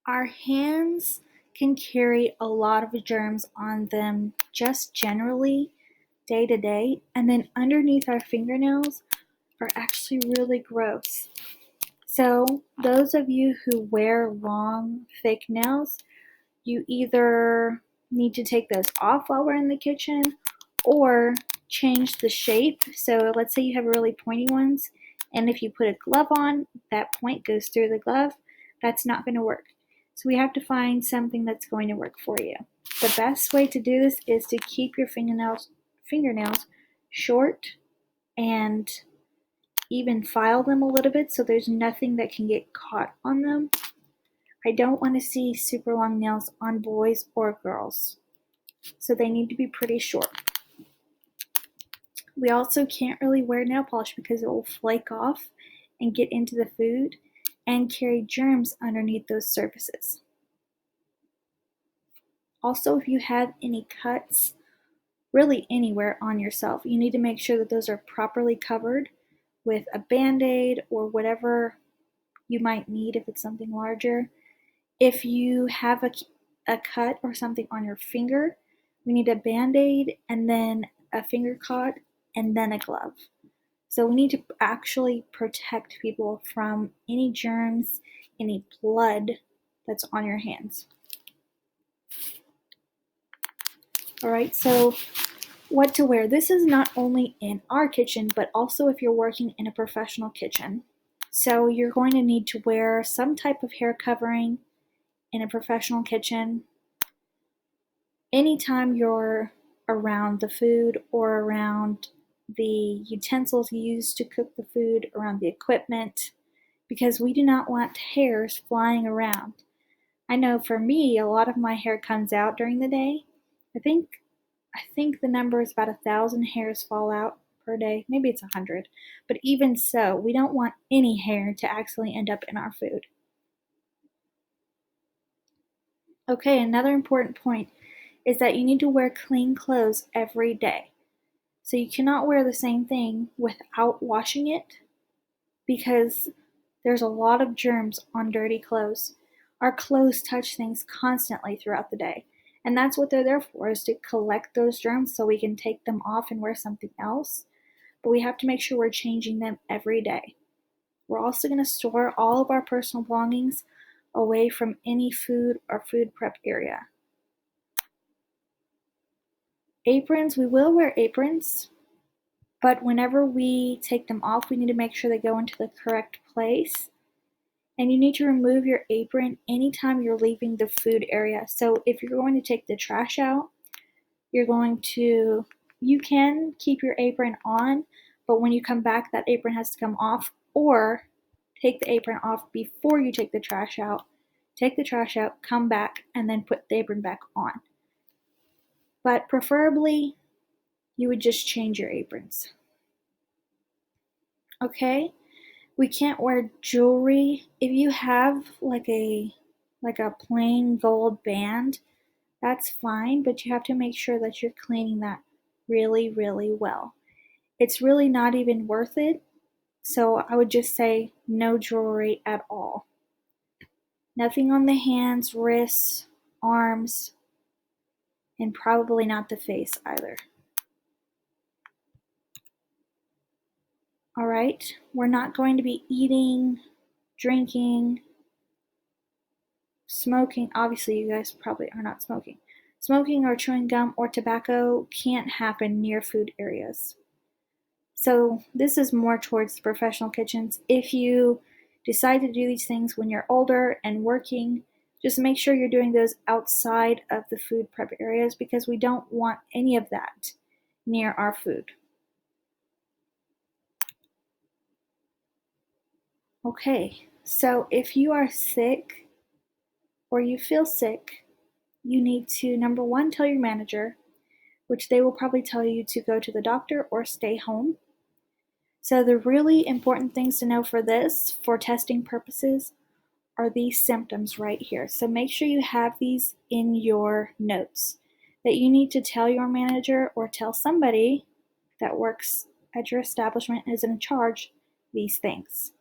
Our hands can carry a lot of germs on them just generally day to day, and then underneath our fingernails are actually really gross. So, those of you who wear long, thick nails, you either need to take those off while we're in the kitchen or change the shape. So, let's say you have really pointy ones, and if you put a glove on, that point goes through the glove. That's not going to work. So, we have to find something that's going to work for you. The best way to do this is to keep your fingernails short and even file them a little bit so there's nothing that can get caught on them. I don't want to see super long nails on boys or girls, so they need to be pretty short. We also can't really wear nail polish because it will flake off and get into the food and carry germs underneath those surfaces. Also, if you have any cuts, really anywhere on yourself, you need to make sure that those are properly covered with a Band-Aid or whatever you might need if it's something larger. If you have a cut or something on your finger, we need a Band-Aid and then a finger cot and then a glove. So we need to actually protect people from any germs, any blood that's on your hands. All right, so what to wear. This is not only in our kitchen, but also if you're working in a professional kitchen. So you're going to need to wear some type of hair covering in a professional kitchen. Anytime you're around the food or around the utensils used to cook the food, around the equipment, because we do not want hairs flying around. I know for me, a lot of my hair comes out during the day. I think the number is about 1,000 hairs fall out per day. Maybe it's 100. But even so, we don't want any hair to actually end up in our food. Okay, another important point is that you need to wear clean clothes every day. So you cannot wear the same thing without washing it because there's a lot of germs on dirty clothes. Our clothes touch things constantly throughout the day. And that's what they're there for, is to collect those germs so we can take them off and wear something else. But we have to make sure we're changing them every day. We're also going to store all of our personal belongings away from any food or food prep area. Aprons, we will wear aprons, but whenever we take them off, we need to make sure they go into the correct place. And you need to remove your apron anytime you're leaving the food area. So if you're going to take the trash out, you can keep your apron on, but when you come back, that apron has to come off, or take the apron off before you take the trash out. Take the trash out, come back, and then put the apron back on. But preferably, you would just change your aprons. Okay? We can't wear jewelry. If you have like a plain gold band, that's fine, but you have to make sure that you're cleaning that really, really well. It's really not even worth it, so I would just say no jewelry at all. Nothing on the hands, wrists, arms, and probably not the face either. All right, we're not going to be eating, drinking, smoking. Obviously, you guys probably are not smoking. Smoking or chewing gum or tobacco can't happen near food areas. So this is more towards the professional kitchens. If you decide to do these things when you're older and working, just make sure you're doing those outside of the food prep areas because we don't want any of that near our food. Okay, so if you are sick or you feel sick, you need to, number one, tell your manager, which they will probably tell you to go to the doctor or stay home. So the really important things to know for this, for testing purposes, are these symptoms right here. So make sure you have these in your notes, that you need to tell your manager or tell somebody that works at your establishment and is in charge these things.